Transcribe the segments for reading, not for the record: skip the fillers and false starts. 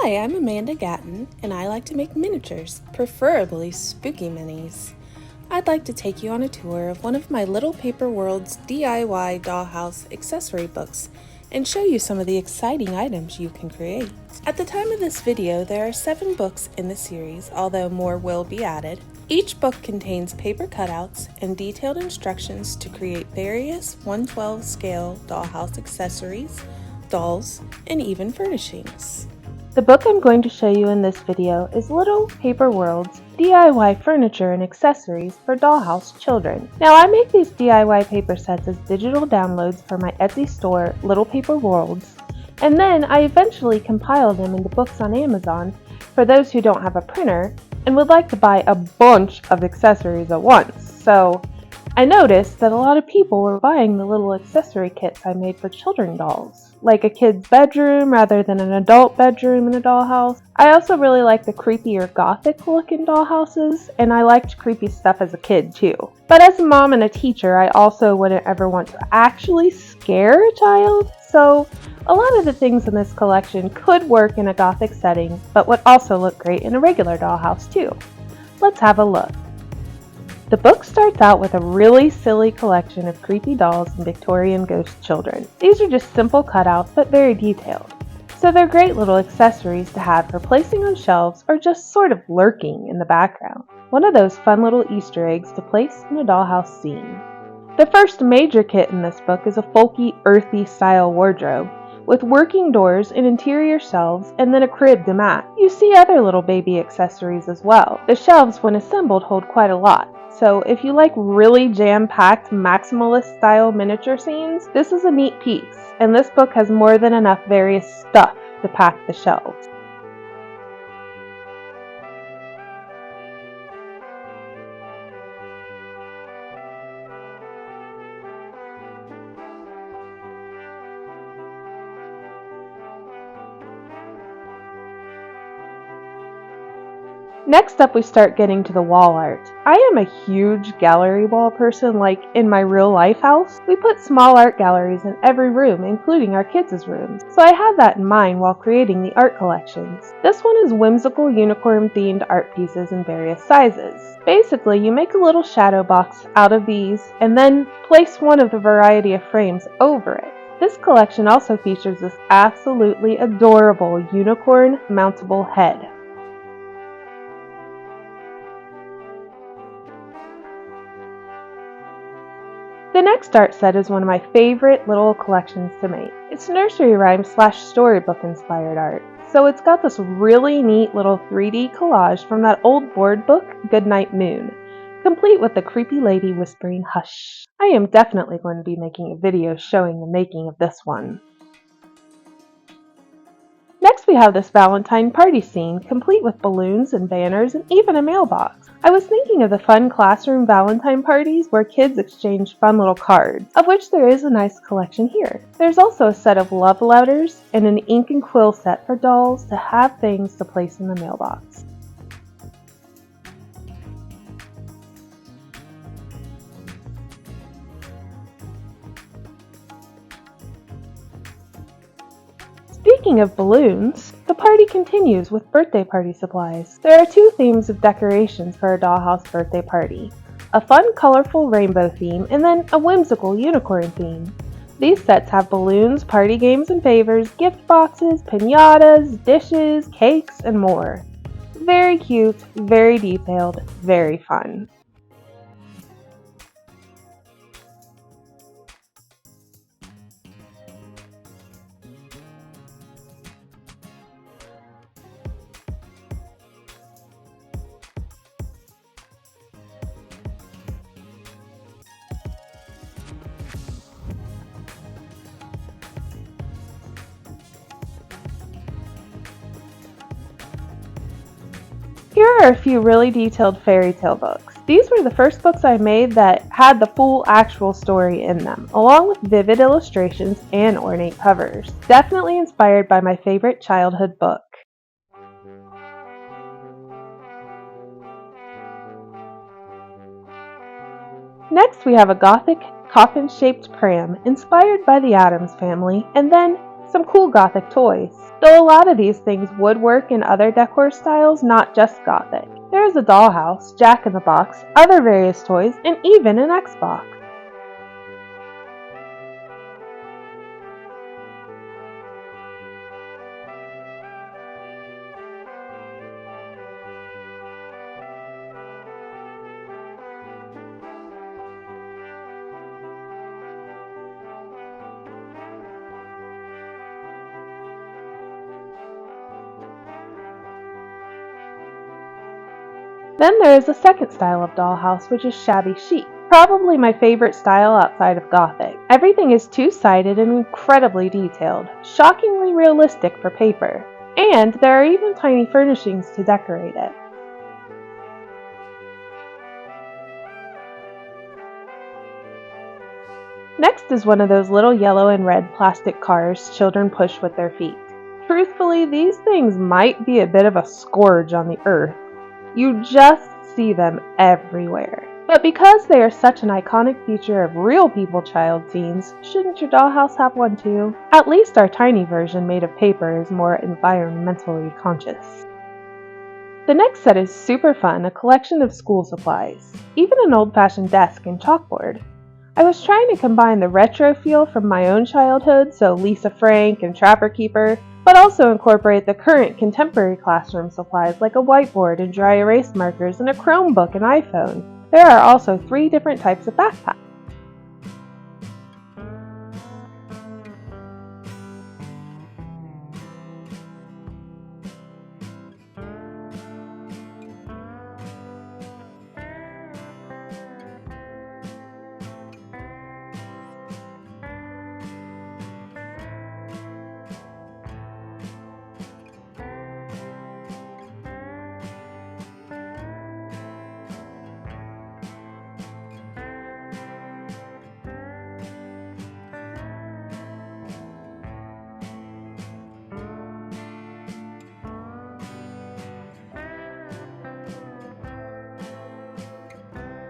Hi, I'm Amanda Gatton, and I like to make miniatures, preferably spooky minis. I'd like to take you on a tour of one of my Little Paper World's DIY dollhouse accessory books and show you some of the exciting items you can create. At the time of this video, there are 7 books in the series, although more will be added. Each book contains paper cutouts and detailed instructions to create various 1/12 scale dollhouse accessories, dolls, and even furnishings. The book I'm going to show you in this video is Little Paper World's DIY Furniture and Accessories for Dollhouse Children. Now, I make these DIY paper sets as digital downloads for my Etsy store, Little Paper Worlds, and then I eventually compile them into books on Amazon for those who don't have a printer and would like to buy a bunch of accessories at once. So I noticed that a lot of people were buying the little accessory kits I made for children dolls, like a kid's bedroom rather than an adult bedroom in a dollhouse. I also really like the creepy or gothic look in dollhouses, and I liked creepy stuff as a kid too. But as a mom and a teacher, I also wouldn't ever want to actually scare a child, so a lot of the things in this collection could work in a gothic setting, but would also look great in a regular dollhouse too. Let's have a look. The book starts out with a really silly collection of creepy dolls and Victorian ghost children. These are just simple cutouts but very detailed, so they're great little accessories to have for placing on shelves or just sort of lurking in the background. One of those fun little Easter eggs to place in a dollhouse scene. The first major kit in this book is a folky, earthy style wardrobe with working doors and interior shelves and then a crib to mat. You see other little baby accessories as well. The shelves, when assembled, hold quite a lot. So if you like really jam-packed maximalist style miniature scenes, this is a neat piece, and this book has more than enough various stuff to pack the shelves. Next up, we start getting to the wall art. I am a huge gallery wall person, like in my real life house. We put small art galleries in every room, including our kids' rooms, so I had that in mind while creating the art collections. This one is whimsical unicorn-themed art pieces in various sizes. Basically, you make a little shadow box out of these, and then place one of the variety of frames over it. This collection also features this absolutely adorable unicorn mountable head. The next art set is one of my favorite little collections to make. It's nursery rhyme / storybook inspired art. So it's got this really neat little 3D collage from that old board book, Goodnight Moon, complete with the creepy lady whispering hush. I am definitely going to be making a video showing the making of this one. Next we have this Valentine party scene, complete with balloons and banners and even a mailbox. I was thinking of the fun classroom Valentine parties where kids exchange fun little cards, of which there is a nice collection here. There's also a set of love letters and an ink and quill set for dolls to have things to place in the mailbox. Speaking of balloons, the party continues with birthday party supplies. There are 2 themes of decorations for a dollhouse birthday party. A fun, colorful rainbow theme and then a whimsical unicorn theme. These sets have balloons, party games and favors, gift boxes, piñatas, dishes, cakes, and more. Very cute, very detailed, very fun. Here are a few really detailed fairy tale books. These were the first books I made that had the full actual story in them, along with vivid illustrations and ornate covers. Definitely inspired by my favorite childhood book. Next we have a Gothic coffin-shaped pram inspired by the Addams family, and then some cool Gothic toys. Though a lot of these things would work in other decor styles, not just Gothic. There is a dollhouse, Jack in the Box, other various toys, and even an Xbox. Then there is a second style of dollhouse, which is shabby chic. Probably my favorite style outside of Gothic. Everything is two-sided and incredibly detailed, shockingly realistic for paper. And there are even tiny furnishings to decorate it. Next is one of those little yellow and red plastic cars children push with their feet. Truthfully, these things might be a bit of a scourge on the earth. You just see them everywhere. But because they are such an iconic feature of real people child scenes, shouldn't your dollhouse have one too? At least our tiny version made of paper is more environmentally conscious. The next set is super fun, a collection of school supplies, even an old-fashioned desk and chalkboard. I was trying to combine the retro feel from my own childhood, so Lisa Frank and Trapper Keeper, but also incorporate the current contemporary classroom supplies like a whiteboard and dry erase markers and a Chromebook and iPhone. There are also 3 different types of backpacks.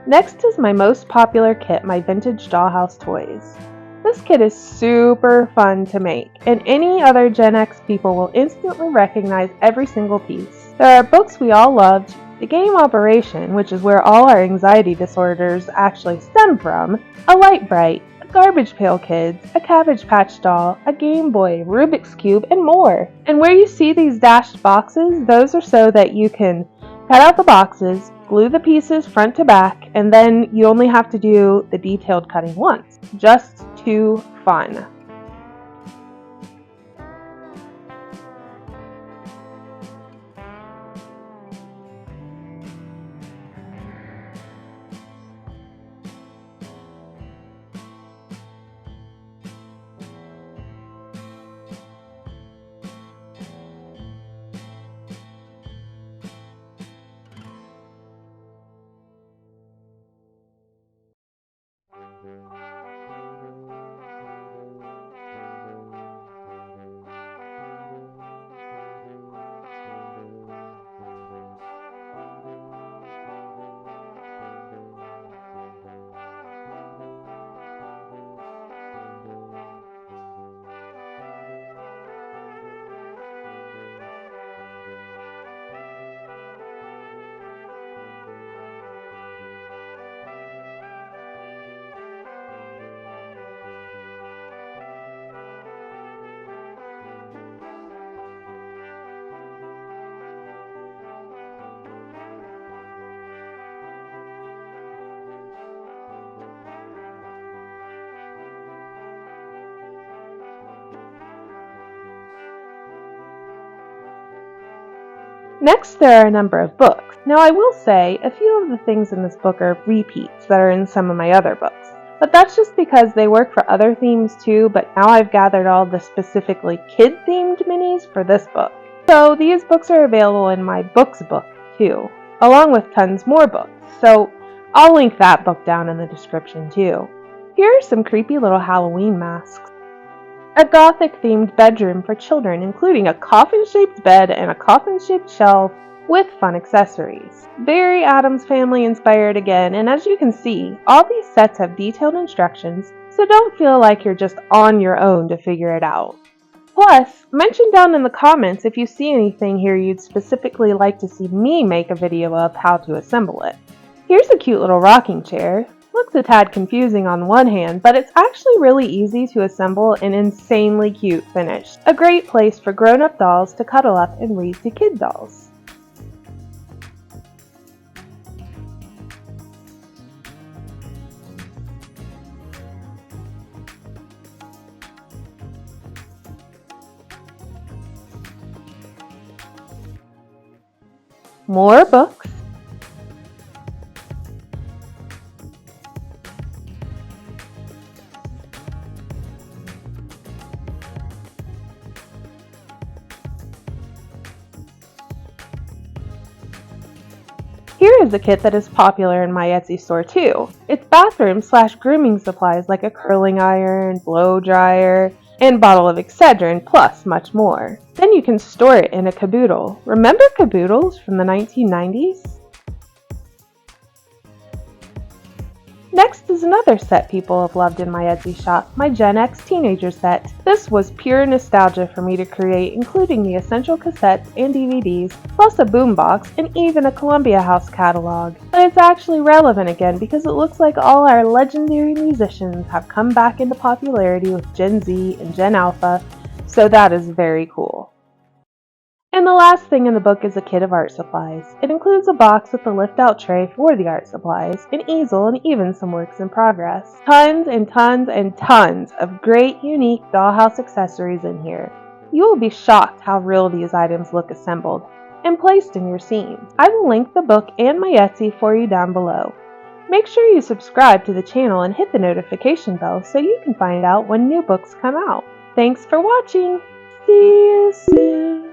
Next is my most popular kit, my vintage dollhouse toys. This kit is super fun to make, and any other Gen X people will instantly recognize every single piece. There are books we all loved, the game Operation, which is where all our anxiety disorders actually stem from, a Light Bright, a Garbage Pail Kids, a Cabbage Patch Doll, a Game Boy, Rubik's Cube, and more. And where you see these dashed boxes, those are so that you can cut out the boxes, glue the pieces front to back, and then you only have to do the detailed cutting once. Just too fun. Next, there are a number of books. Now, I will say, a few of the things in this book are repeats that are in some of my other books. But that's just because they work for other themes too, but now I've gathered all the specifically kid-themed minis for this book. So these books are available in my books book too, along with tons more books. So I'll link that book down in the description too. Here are some creepy little Halloween masks. A Gothic-themed bedroom for children, including a coffin-shaped bed and a coffin-shaped shelf with fun accessories. Very Addams Family inspired again, and as you can see, all these sets have detailed instructions, so don't feel like you're just on your own to figure it out. Plus, mention down in the comments if you see anything here you'd specifically like to see me make a video of how to assemble it. Here's a cute little rocking chair. Looks a tad confusing on one hand, but it's actually really easy to assemble and insanely cute finish. A great place for grown-up dolls to cuddle up and read to kid dolls. More books. Here is a kit that is popular in my Etsy store too. It's bathroom/grooming supplies like a curling iron, blow dryer, and bottle of Excedrin, plus much more. Then you can store it in a caboodle. Remember caboodles from the 1990s? Next is another set people have loved in my Etsy shop, my Gen X teenager set. This was pure nostalgia for me to create, including the essential cassettes and DVDs, plus a boombox and even a Columbia House catalog. But it's actually relevant again because it looks like all our legendary musicians have come back into popularity with Gen Z and Gen Alpha, so that is very cool. And the last thing in the book is a kit of art supplies. It includes a box with a lift-out tray for the art supplies, an easel, and even some works in progress. Tons and tons and tons of great, unique dollhouse accessories in here. You will be shocked how real these items look assembled and placed in your scenes. I will link the book and my Etsy for you down below. Make sure you subscribe to the channel and hit the notification bell so you can find out when new books come out. Thanks for watching! See you soon!